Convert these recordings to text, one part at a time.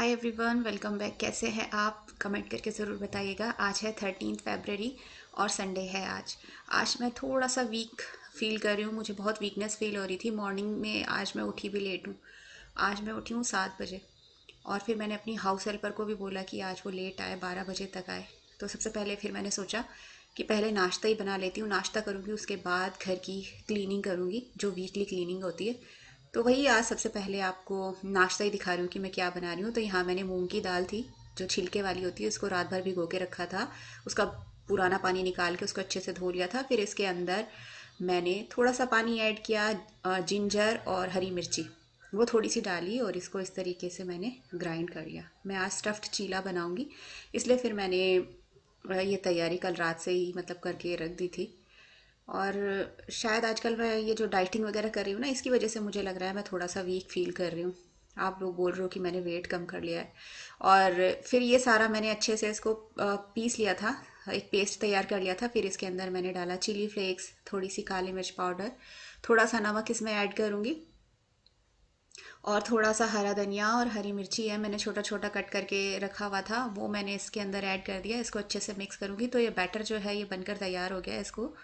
Hi everyone, welcome back. कैसे हैं आप? कमेंट करके ज़रूर बताइएगा। आज है 13 फरवरी और संडे है आज मैं थोड़ा सा वीक फील कर रही हूँ। मुझे बहुत वीकनेस फील हो रही थी मॉर्निंग में। आज मैं उठी भी लेट हूँ। आज मैं उठी हूँ 7 बजे और फिर मैंने अपनी हाउस हेल्पर को भी बोला कि आज वो लेट आए, 12 बजे तक आए। तो सबसे पहले फिर मैंने सोचा कि पहले नाश्ता ही बना लेती हूँ। नाश्ता करूँगी, उसके बाद घर की क्लीनिंग करूँगी, जो वीकली क्लीनिंग होती है। तो वही आज सबसे पहले आपको नाश्ता ही दिखा रही हूँ कि मैं क्या बना रही हूँ। तो यहाँ मैंने मूंग की दाल थी, जो छिलके वाली होती है, उसको रात भर भिगो के रखा था। उसका पुराना पानी निकाल के उसको अच्छे से धो लिया था। फिर इसके अंदर मैंने थोड़ा सा पानी ऐड किया, जिंजर और हरी मिर्ची वो थोड़ी सी डाली और इसको इस तरीके से मैंने ग्राइंड कर लिया। मैं आज स्टफ़्ड चीला बनाऊंगी, इसलिए फिर मैंने ये तैयारी कल रात से ही मतलब करके रख दी थी। और शायद आजकल मैं ये जो डाइटिंग वगैरह कर रही हूँ ना, इसकी वजह से मुझे लग रहा है मैं थोड़ा सा वीक फील कर रही हूँ। आप लोग बोल रहे हो कि मैंने वेट कम कर लिया है। और फिर ये सारा मैंने अच्छे से इसको पीस लिया था, एक पेस्ट तैयार कर लिया था। फिर इसके अंदर मैंने डाला चिली फ्लेक्स, थोड़ी सी काली मिर्च पाउडर, थोड़ा सा नमक इसमें ऐड करूँगी, और थोड़ा सा हरा धनिया और हरी मिर्ची है, मैंने छोटा छोटा कट करके रखा हुआ था, वो मैंने इसके अंदर ऐड कर दिया। इसको अच्छे से मिक्स करूँगी। तो ये बैटर जो है ये बनकर तैयार हो गया है। इसको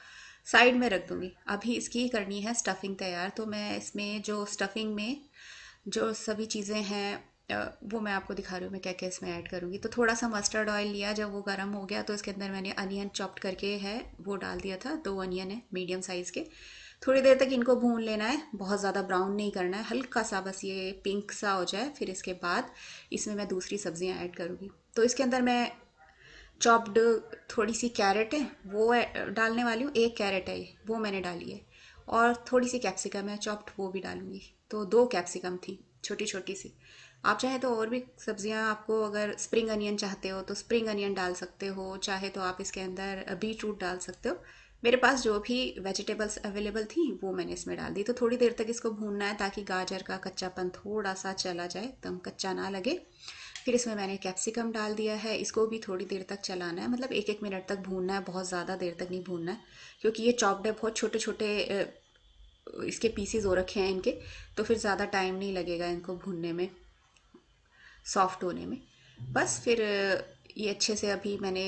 साइड में रख दूँगी। अभी इसकी करनी है स्टफिंग तैयार। तो मैं इसमें जो स्टफिंग में जो सभी चीज़ें हैं वो मैं आपको दिखा रही हूँ मैं क्या क्या इसमें ऐड करूँगी। तो थोड़ा सा मस्टर्ड ऑयल लिया, जब वो गर्म हो गया तो इसके अंदर मैंने अनियन चॉप्ड करके है वो डाल दिया था। 2 अनियन है मीडियम साइज़ के। थोड़ी देर तक इनको भून लेना है, बहुत ज़्यादा ब्राउन नहीं करना है, हल्का सा बस ये पिंक सा हो जाए। फिर इसके बाद इसमें मैं दूसरी सब्जियां ऐड करूँगी। तो इसके अंदर मैं चॉप्ड थोड़ी सी कैरेट है वो डालने वाली हूँ। एक कैरेट है ये, वो मैंने डाली है। और थोड़ी सी कैप्सिकम है चॉप्ड, वो भी डालूंगी। तो 2 कैप्सिकम थी, छोटी छोटी सी। आप चाहे तो और भी सब्जियां, आपको अगर स्प्रिंग अनियन चाहते हो तो स्प्रिंग अनियन डाल सकते हो, चाहे तो आप इसके अंदर बीट रूट डाल सकते हो। मेरे पास जो भी वेजिटेबल्स अवेलेबल थी वो मैंने इसमें डाल दी। तो थोड़ी देर तक इसको भूनना है ताकि गाजर का कच्चापन थोड़ा सा चला जाए, एकदम कच्चा ना लगे। फिर इसमें मैंने कैप्सिकम डाल दिया है, इसको भी थोड़ी देर तक चलाना है, मतलब 1-1 मिनट तक भूनना है, बहुत ज़्यादा देर तक नहीं भूनना है। क्योंकि ये चॉप्ड है, बहुत छोटे छोटे इसके पीसीज हो रखे हैं इनके। तो फिर ज़्यादा टाइम नहीं लगेगा इनको भूनने में, सॉफ्ट होने में। बस फिर ये अच्छे से अभी मैंने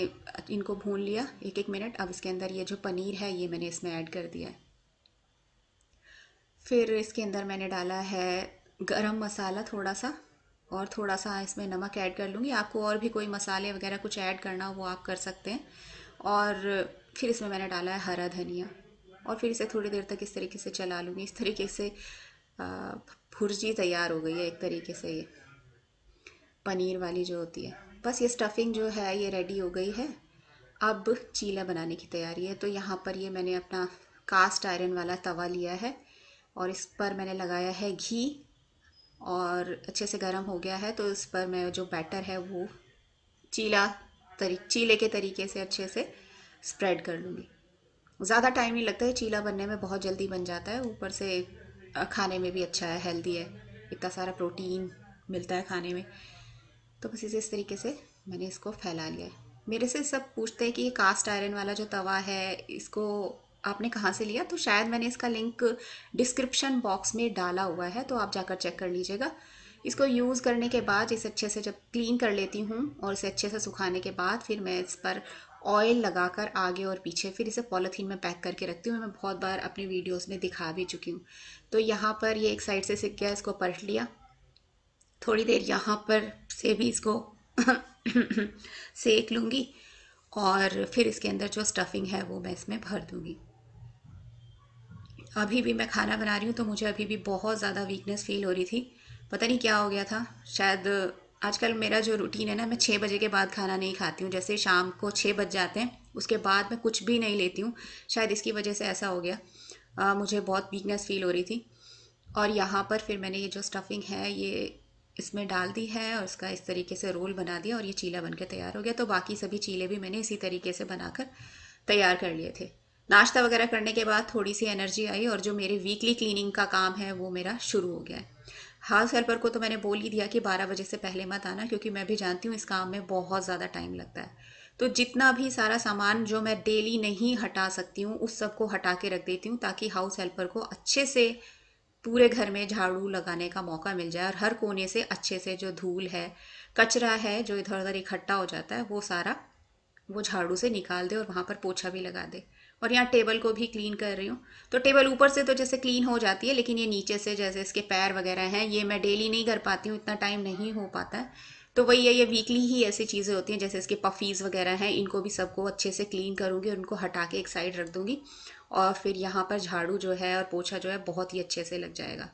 इनको भून लिया 1-1 मिनट। अब इसके अंदर ये जो पनीर है ये मैंने इसमें ऐड कर दिया है। फिर इसके अंदर मैंने डाला है गरम मसाला थोड़ा सा, और थोड़ा सा इसमें नमक ऐड कर लूँगी। आपको और भी कोई मसाले वगैरह कुछ ऐड करना हो वो आप कर सकते हैं। और फिर इसमें मैंने डाला है हरा धनिया, और फिर इसे थोड़ी देर तक इस तरीके से चला लूँगी। इस तरीके से भुर्जी तैयार हो गई है एक तरीके से, ये पनीर वाली जो होती है। बस ये स्टफिंग जो है ये रेडी हो गई है। अब चीला बनाने की तैयारी है। तो यहाँ पर ये मैंने अपना कास्ट आयरन वाला तवा लिया है और इस पर मैंने लगाया है घी, और अच्छे से गर्म हो गया है। तो इस पर मैं जो बैटर है वो चीला चीले के तरीके से अच्छे से स्प्रेड कर लूँगी। ज़्यादा टाइम नहीं लगता है, चीला बनने में बहुत जल्दी बन जाता है। ऊपर से खाने में भी अच्छा है, हेल्दी है, इतना सारा प्रोटीन मिलता है खाने में। तो बस इसे इस तरीके से मैंने इसको फैला लिया है। मेरे से सब पूछते हैं कि ये कास्ट आयरन वाला जो तवा है इसको आपने कहाँ से लिया। तो शायद मैंने इसका लिंक डिस्क्रिप्शन बॉक्स में डाला हुआ है, तो आप जाकर चेक कर लीजिएगा। इसको यूज़ करने के बाद इसे अच्छे से जब क्लीन कर लेती हूँ और इसे अच्छे से सुखाने के बाद फिर मैं इस पर ऑयल लगाकर आगे और पीछे फिर इसे पॉलीथीन में पैक करके रखती हूँ। मैं बहुत बार अपने वीडियोस में दिखा भी चुकी हूँ। तो यहाँ पर ये एक साइड से सिक गया, इसको पलट लिया। थोड़ी देर यहाँ पर से भी इसको सेक लूँगी, और फिर इसके अंदर जो स्टफिंग है वो मैं इसमें भर दूँगी। अभी भी मैं खाना बना रही हूँ तो मुझे अभी भी बहुत ज़्यादा वीकनेस फील हो रही थी। पता नहीं क्या हो गया था। शायद आजकल मेरा जो रूटीन है ना, मैं 6 बजे के बाद खाना नहीं खाती हूँ। जैसे शाम को 6 बज जाते हैं उसके बाद मैं कुछ भी नहीं लेती हूँ। शायद इसकी वजह से ऐसा हो गया। मुझे बहुत वीकनेस फील हो रही थी। और यहाँ पर फिर मैंने ये जो स्टफिंग है ये इसमें डाल दी है और इसका इस तरीके से रोल बना दिया, और ये चीला बनकर तैयार हो गया। तो बाकी सभी चीले भी मैंने इसी तरीके से बनाकर तैयार कर लिए थे। नाश्ता वगैरह करने के बाद थोड़ी सी एनर्जी आई, और जो मेरी वीकली क्लीनिंग का काम है वो मेरा शुरू हो गया है। हाउस हेल्पर को तो मैंने बोल ही दिया कि 12 बजे से पहले मत आना, क्योंकि मैं भी जानती हूँ इस काम में बहुत ज़्यादा टाइम लगता है। तो जितना भी सारा सामान जो मैं डेली नहीं हटा सकती हूँ उस सब को हटा के रख देती हूँ, ताकि हाउस हेल्पर को अच्छे से पूरे घर में झाड़ू लगाने का मौका मिल जाए और हर कोने से अच्छे से जो धूल है, कचरा है जो इधर उधर इकट्ठा हो जाता है, वो सारा वो झाड़ू से निकाल दे और वहाँ पर पोछा भी लगा दे। और यहाँ टेबल को भी क्लीन कर रही हूँ। तो टेबल ऊपर से तो जैसे क्लीन हो जाती है, लेकिन ये नीचे से जैसे इसके पैर वगैरह हैं, ये मैं डेली नहीं कर पाती हूँ, इतना टाइम नहीं हो पाता है। तो वही है, ये वीकली ही ऐसी चीज़ें होती हैं। जैसे इसके पफीज़ वगैरह हैं, इनको भी सबको अच्छे से क्लीन करूँगी और उनको हटा के एक साइड रख दूँगी। और फिर यहाँ पर झाड़ू जो है और पोछा जो है बहुत ही अच्छे से लग जाएगा।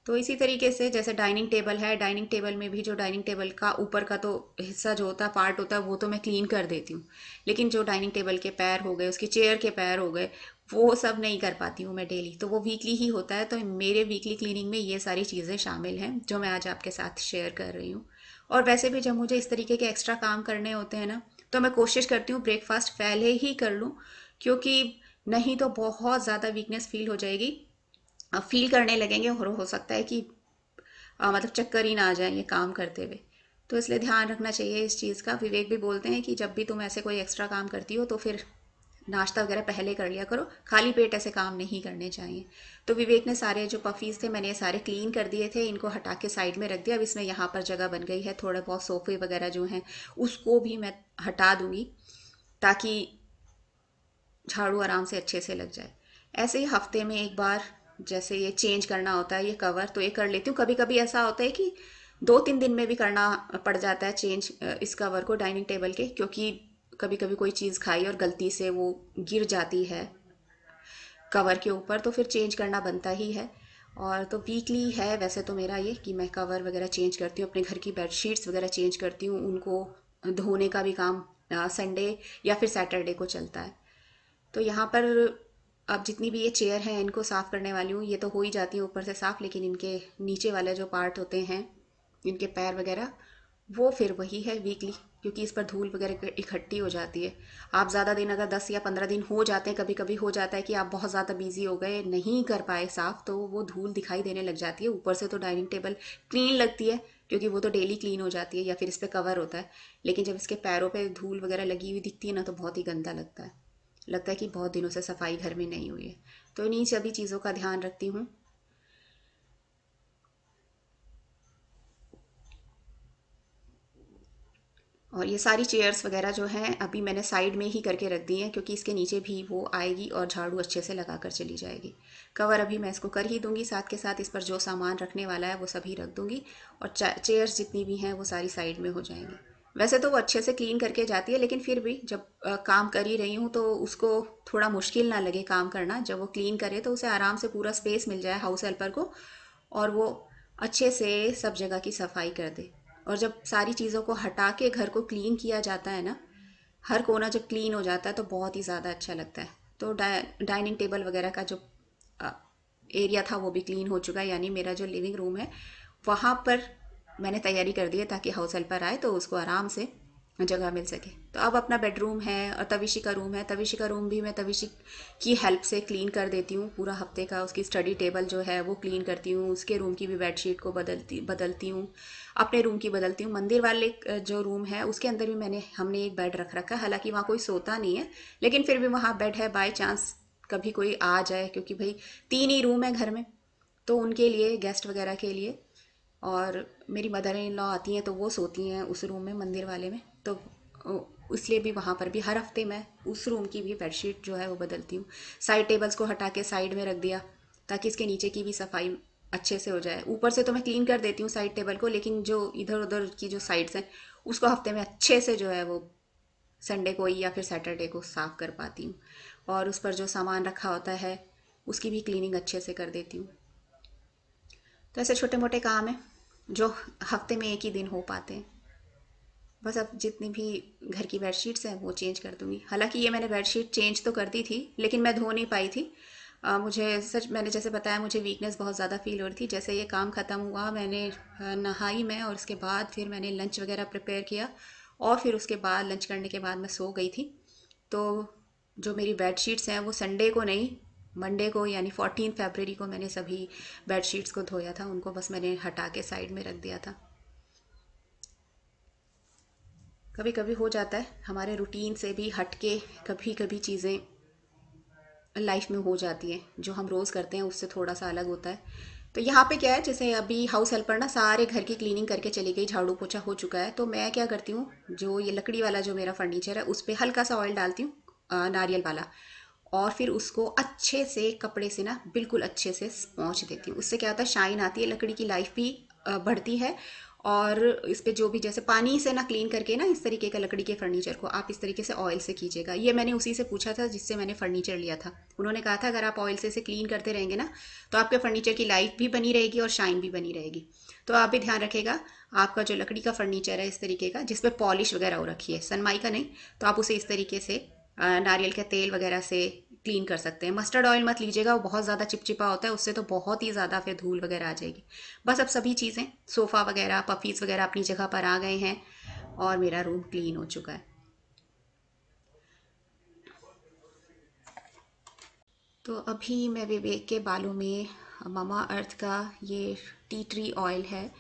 तो इसी तरीके से जैसे डाइनिंग टेबल है, डाइनिंग टेबल में भी जो डाइनिंग टेबल का ऊपर का तो हिस्सा जो होता है, पार्ट होता है, वो तो मैं क्लीन कर देती हूँ। लेकिन जो डाइनिंग टेबल के पैर हो गए, उसकी चेयर के पैर हो गए, वो सब नहीं कर पाती हूँ मैं डेली। तो वो वीकली ही होता है। तो मेरे वीकली क्लीनिंग में ये सारी चीज़ें शामिल हैं जो मैं आज आपके साथ शेयर कर रही हूँ। और वैसे भी जब मुझे इस तरीके के एक्स्ट्रा काम करने होते हैं ना, तो मैं कोशिश करती हूँ ब्रेकफास्ट पहले ही कर लूँ, क्योंकि नहीं तो बहुत ज़्यादा वीकनेस फील हो जाएगी। फील करने लगेंगे और हो सकता है कि मतलब चक्कर ही ना आ जाए ये काम करते हुए। तो इसलिए ध्यान रखना चाहिए इस चीज़ का। विवेक भी बोलते हैं कि जब भी तुम ऐसे कोई एक्स्ट्रा काम करती हो तो फिर नाश्ता वगैरह पहले कर लिया करो, खाली पेट ऐसे काम नहीं करने चाहिए। तो विवेक ने सारे जो पफीज़ थे मैंने ये सारे क्लीन कर दिए थे, इनको हटा के साइड में रख दिया। अब इसमें यहाँ पर जगह बन गई है, थोड़े बहुत सोफ़े वगैरह जो हैं उसको भी मैं हटा दूँगी, ताकि झाड़ू आराम से अच्छे से लग जाए। ऐसे ही हफ्ते में एक बार जैसे ये चेंज करना होता है ये कवर, तो ये कर लेती हूँ। कभी कभी ऐसा होता है कि 2-3 दिन में भी करना पड़ जाता है चेंज इस कवर को डाइनिंग टेबल के, क्योंकि कभी कभी कोई चीज़ खाई और गलती से वो गिर जाती है कवर के ऊपर, तो फिर चेंज करना बनता ही है। और तो वीकली है वैसे तो मेरा ये कि मैं कवर वगैरह चेंज करती हूँ, अपने घर की बेडशीट्स वगैरह चेंज करती हूँ, उनको धोने का भी काम संडे या फिर सैटरडे को चलता है। तो यहाँ पर अब जितनी भी ये चेयर हैं इनको साफ़ करने वाली हूँ। ये तो हो ही जाती है ऊपर से साफ़, लेकिन इनके नीचे वाले जो पार्ट होते हैं, इनके पैर वगैरह, वो फिर वही है वीकली, क्योंकि इस पर धूल वगैरह इकट्ठी हो जाती है। आप ज़्यादा दिन अगर 10 या 15 दिन हो जाते हैं, कभी कभी हो जाता है कि आप बहुत ज़्यादा बिजी हो गए, नहीं कर पाए साफ़, तो वो धूल दिखाई देने लग जाती है। ऊपर से तो डाइनिंग टेबल क्लीन लगती है, क्योंकि वो तो डेली क्लीन हो जाती है या फिर इस पर कवर होता है। लेकिन जब इसके पैरों पे धूल वगैरह लगी हुई दिखती है ना, तो बहुत ही गंदा लगता है। लगता है कि बहुत दिनों से सफाई घर में नहीं हुई है। तो इन्हीं सभी चीज़ों का ध्यान रखती हूँ। और ये सारी चेयर्स वगैरह जो हैं अभी मैंने साइड में ही करके रख दी हैं, क्योंकि इसके नीचे भी वो आएगी और झाड़ू अच्छे से लगा कर चली जाएगी। कवर अभी मैं इसको कर ही दूंगी, साथ के साथ इस पर जो सामान रखने वाला है वो सभी रख दूंगी। और चेयर्स जितनी भी हैं वो सारी साइड में हो जाएंगी। वैसे तो वो अच्छे से क्लीन करके जाती है, लेकिन फिर भी जब काम कर ही रही हूँ तो उसको थोड़ा मुश्किल ना लगे काम करना। जब वो क्लीन करे तो उसे आराम से पूरा स्पेस मिल जाए हाउस हेल्पर को, और वो अच्छे से सब जगह की सफाई कर दे। और जब सारी चीज़ों को हटा के घर को क्लीन किया जाता है ना, हर कोना जब क्लीन हो जाता है तो बहुत ही ज़्यादा अच्छा लगता है। तो डाइनिंग टेबल वगैरह का जो एरिया था वो भी क्लीन हो चुका है, यानी मेरा जो लिविंग रूम है वहाँ पर मैंने तैयारी कर दी है, ताकि हाउस हेल्पर आए तो उसको आराम से जगह मिल सके। तो अब अपना बेडरूम है और तविशी का रूम है, तविशी का रूम भी मैं तविशी की हेल्प से क्लीन कर देती हूँ पूरा हफ्ते का। उसकी स्टडी टेबल जो है वो क्लीन करती हूँ, उसके रूम की भी बेडशीट को बदलती बदलती हूँ, अपने रूम की बदलती हूँ। मंदिर वाले जो रूम है उसके अंदर भी हमने एक बेड रख रखा है, हालांकि वहाँ कोई सोता नहीं है, लेकिन फिर भी वहाँ बेड है, बाय चांस कभी कोई आ जाए, क्योंकि भाई 3 ही रूम है घर में, तो उनके लिए, गेस्ट वगैरह के लिए। और मेरी मदर इन लॉ आती हैं तो वो सोती हैं उस रूम में, मंदिर वाले में। तो इसलिए भी वहाँ पर भी हर हफ्ते मैं उस रूम की भी बेडशीट जो है वो बदलती हूँ। साइड टेबल्स को हटा के साइड में रख दिया, ताकि इसके नीचे की भी सफाई अच्छे से हो जाए। ऊपर से तो मैं क्लीन कर देती हूँ साइड टेबल को, लेकिन जो इधर उधर की जो साइड्स हैं उसको हफ्ते में अच्छे से जो है वो संडे को या फिर सैटरडे को साफ़ कर पाती हूँ। और उस पर जो सामान रखा होता है उसकी भी क्लीनिंग अच्छे से कर देती हूँ। तो ऐसे छोटे मोटे काम हैं जो हफ्ते में एक ही दिन हो पाते हैं। बस अब जितनी भी घर की बेडशीट्स हैं वो चेंज कर दूंगी। हालांकि ये मैंने बेडशीट चेंज तो कर दी थी, लेकिन मैं धो नहीं पाई थी। मुझे सच, मैंने जैसे बताया, मुझे वीकनेस बहुत ज़्यादा फील हो रही थी। जैसे ये काम ख़त्म हुआ मैंने नहाई मैं, और उसके बाद फिर मैंने लंच वगैरह प्रिपेयर किया, और फिर उसके बाद लंच करने के बाद मैं सो गई थी। तो जो मेरी बेडशीट्स हैं वो संडे को नहीं, मंडे को यानी 14 फरवरी को मैंने सभी बेडशीट्स को धोया था। उनको बस मैंने हटा के साइड में रख दिया था। कभी कभी हो जाता है हमारे रूटीन से भी हट के कभी कभी चीज़ें लाइफ में हो जाती हैं, जो हम रोज़ करते हैं उससे थोड़ा सा अलग होता है। तो यहाँ पे क्या है, जैसे अभी हाउस हेल्पर ना सारे घर की क्लीनिंग करके चली गई, झाड़ू पोछा हो चुका है, तो मैं क्या करती हूँ, जो ये लकड़ी वाला जो मेरा फर्नीचर है उस पर हल्का सा ऑयल डालती हूँ, नारियल वाला, और फिर उसको अच्छे से कपड़े से ना बिल्कुल अच्छे से पोंछ देती हूँ। उससे क्या होता है, शाइन आती है, लकड़ी की लाइफ भी बढ़ती है। और इस पे जो भी जैसे पानी से ना क्लीन करके ना, इस तरीके का लकड़ी के फर्नीचर को आप इस तरीके से ऑयल से कीजिएगा। ये मैंने उसी से पूछा था जिससे मैंने फर्नीचर लिया था। उन्होंने कहा था अगर आप ऑयल से इसे क्लीन करते रहेंगे ना, तो आपके फर्नीचर की लाइफ भी बनी रहेगी और शाइन भी बनी रहेगी। तो आप भी ध्यान रखिएगा, आपका जो लकड़ी का फर्नीचर है इस तरीके का, जिस पे पॉलिश वगैरह हो रखी है, सनमाई का नहीं, तो आप उसे इस तरीके से नारियल के तेल वगैरह से क्लीन कर सकते हैं। मस्टर्ड ऑयल मत लीजिएगा, वो बहुत ज़्यादा चिपचिपा होता है, उससे तो बहुत ही ज़्यादा फिर धूल वगैरह आ जाएगी। बस अब सभी चीज़ें, सोफ़ा वगैरह, पफीज़ वगैरह अपनी जगह पर आ गए हैं और मेरा रूम क्लीन हो चुका है। तो अभी मैं विवेक के बालों में ममा अर्थ का ये टी ट्री ऑयल है,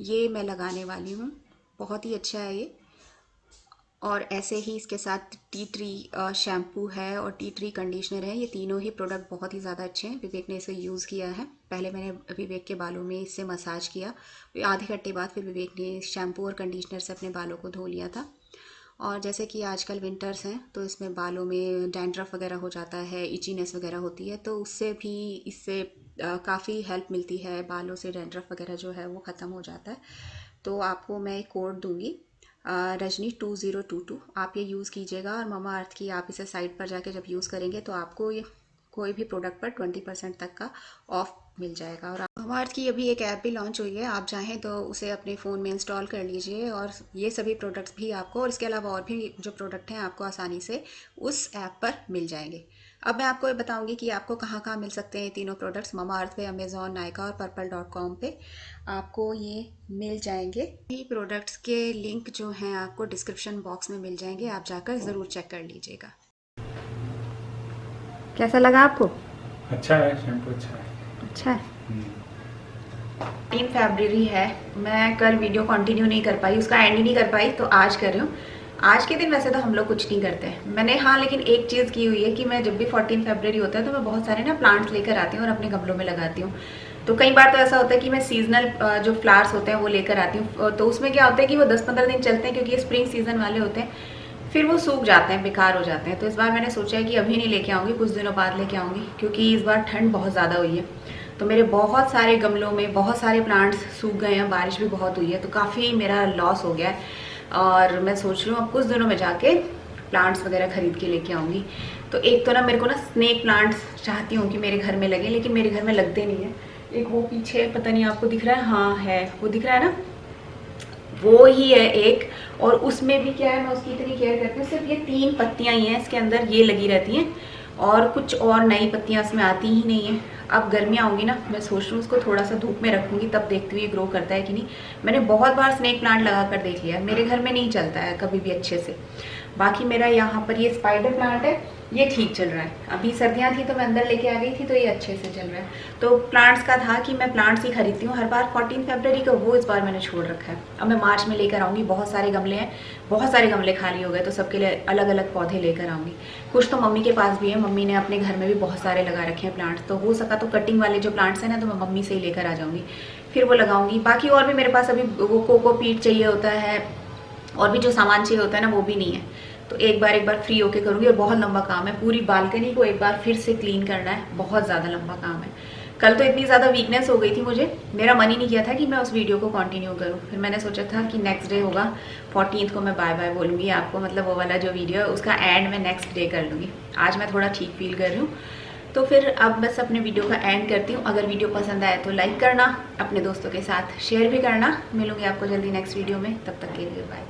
ये मैं लगाने वाली हूँ। बहुत ही अच्छा है ये। और ऐसे ही इसके साथ टी ट्री शैम्पू है और टी ट्री कंडीशनर है। ये तीनों ही प्रोडक्ट बहुत ही ज़्यादा अच्छे हैं। विवेक ने इसे यूज़ किया है, पहले मैंने विवेक के बालों में इससे मसाज किया, आधे घंटे बाद फिर विवेक ने शैम्पू और कंडीशनर से अपने बालों को धो लिया था। और जैसे कि आजकल विंटर्स हैं तो इसमें बालों में डैंड्रफ वगैरह हो जाता है, इचीनेस वगैरह होती है, तो उससे भी इससे काफ़ी हेल्प मिलती है, बालों से डैंड्रफ वगैरह जो है वो ख़त्म हो जाता है। तो आपको मैं एक कोड दूंगी, रजनी 2022, आप ये यूज़ कीजिएगा। और ममा अर्थ की आप इसे साइट पर जाके जब यूज़ करेंगे तो आपको ये कोई भी प्रोडक्ट पर 20% तक का ऑफ मिल जाएगा। और ममा अर्थ की अभी एक ऐप भी लॉन्च हुई है, आप चाहें तो उसे अपने फ़ोन में इंस्टॉल कर लीजिए और ये सभी प्रोडक्ट्स भी आपको, और इसके अलावा और भी जो प्रोडक्ट हैं आपको आसानी से उस ऐप पर मिल जाएंगे। अब मैं आपको ये बताऊंगी कि आपको कहाँ कहाँ मिल सकते हैं ये तीनों प्रोडक्ट्स। ममा अर्थ पे, अमेज़ॉन, नायका और पर्पल.com पे आपको ये मिल जाएंगे। ये प्रोडक्ट्स के लिंक जो हैं आपको डिस्क्रिप्शन बॉक्स में मिल जाएंगे, आप जाकर ज़रूर चेक कर लीजिएगा। कैसा लगा आपको? अच्छा है, शैम्पू अच्छा है। अच्छा है। 3 फरवरी है, मैं कल वीडियो कंटिन्यू नहीं कर पाई, उसका एंड ही नहीं कर पाई, तो आज कर रही हूँ। आज के दिन वैसे तो हम लोग कुछ नहीं करते हैं मैंने, हाँ लेकिन एक चीज़ की हुई है कि मैं जब भी 14 फरवरी होता है तो मैं बहुत सारे ना प्लांट्स लेकर आती हूँ और अपने गमलों में लगाती हूँ। तो कई बार तो ऐसा होता है कि मैं सीजनल जो फ्लावर्स होते हैं वो लेकर आती हूँ, तो उसमें क्या होता है कि वो 10-15 दिन चलते हैं, क्योंकि ये स्प्रिंग सीजन वाले होते हैं, फिर वो सूख जाते हैं, बेकार हो जाते हैं। तो इस बार मैंने सोचा है कि अभी नहीं लेके आऊँगी, कुछ दिनों बाद लेके आऊँगी, क्योंकि इस बार ठंड बहुत ज़्यादा हुई है। तो मेरे बहुत सारे गमलों में बहुत सारे प्लांट्स सूख गए हैं, बारिश भी बहुत हुई है, तो काफ़ी मेरा लॉस हो गया है। और मैं सोच रही हूँ अब कुछ दिनों में जाके प्लांट्स वगैरह खरीद के लेके आऊँगी। तो एक तो ना मेरे को ना स्नेक प्लांट्स चाहती हूँ कि मेरे घर में लगे, लेकिन मेरे घर में लगते नहीं है। एक वो पीछे पता नहीं आपको दिख रहा है, हाँ है, वो दिख रहा है ना, वो ही है एक। और उसमें भी क्या है, मैं उसकी इतनी केयर करती हूँ, सिर्फ ये 3 पत्तियाँ ही हैं इसके अंदर, ये लगी रहती हैं, और कुछ और नई पत्तियाँ इसमें आती ही नहीं है। अब गर्मियाँ होंगी ना, मैं सोच रही हूँ उसको थोड़ा सा धूप में रखूँगी, तब देखती हूँ ये ग्रो करता है कि नहीं। मैंने बहुत बार स्नेक प्लांट लगा कर देख लिया, मेरे घर में नहीं चलता है कभी भी अच्छे से। बाकी मेरा यहाँ पर ये स्पाइडर प्लांट है, ये ठीक चल रहा है। अभी सर्दियाँ थी तो मैं अंदर लेके आ गई थी, तो ये अच्छे से चल रहा है। तो प्लांट्स का था कि मैं प्लांट्स ही खरीदती हूँ हर बार 14 फरवरी को, वो इस बार मैंने छोड़ रखा है। अब मैं मार्च में लेकर आऊँगी, बहुत सारे गमले हैं, बहुत सारे गमले खाली हो गए, तो सबके लिए अलग अलग पौधे लेकर आऊँगी। कुछ तो मम्मी के पास भी है, मम्मी ने अपने घर में भी बहुत सारे लगा रखे हैं प्लांट्स, तो हो सका तो कटिंग वाले जो प्लांट्स हैं ना, तो मैं मम्मी से ही लेकर आ जाऊँगी, फिर वो लगाऊंगी। बाकी और भी मेरे पास अभी वो कोकोपीट चाहिए होता है, और भी जो सामान चाहिए होता है ना, वो भी नहीं है। तो एक बार फ्री होके करूँगी, और बहुत लंबा काम है, पूरी बालकनी को एक बार फिर से क्लीन करना है, बहुत ज़्यादा लंबा काम है। कल तो इतनी ज़्यादा वीकनेस हो गई थी मुझे, मेरा मन ही नहीं किया था कि मैं उस वीडियो को कंटिन्यू करूँ। फिर मैंने सोचा था कि नेक्स्ट डे होगा 14 को, मैं बाय बाय बोलूँगी आपको, मतलब वो वाला जो वीडियो है उसका एंड मैं नेक्स्ट डे कर लूँगी। आज मैं थोड़ा ठीक फील कर रही हूँ। तो फिर अब बस अपने वीडियो का एंड करती हूँ। अगर वीडियो पसंद आए तो लाइक करना, अपने दोस्तों के साथ शेयर भी करना। मिलूँगी आपको जल्दी नेक्स्ट वीडियो में, तब तक के लिए बाय।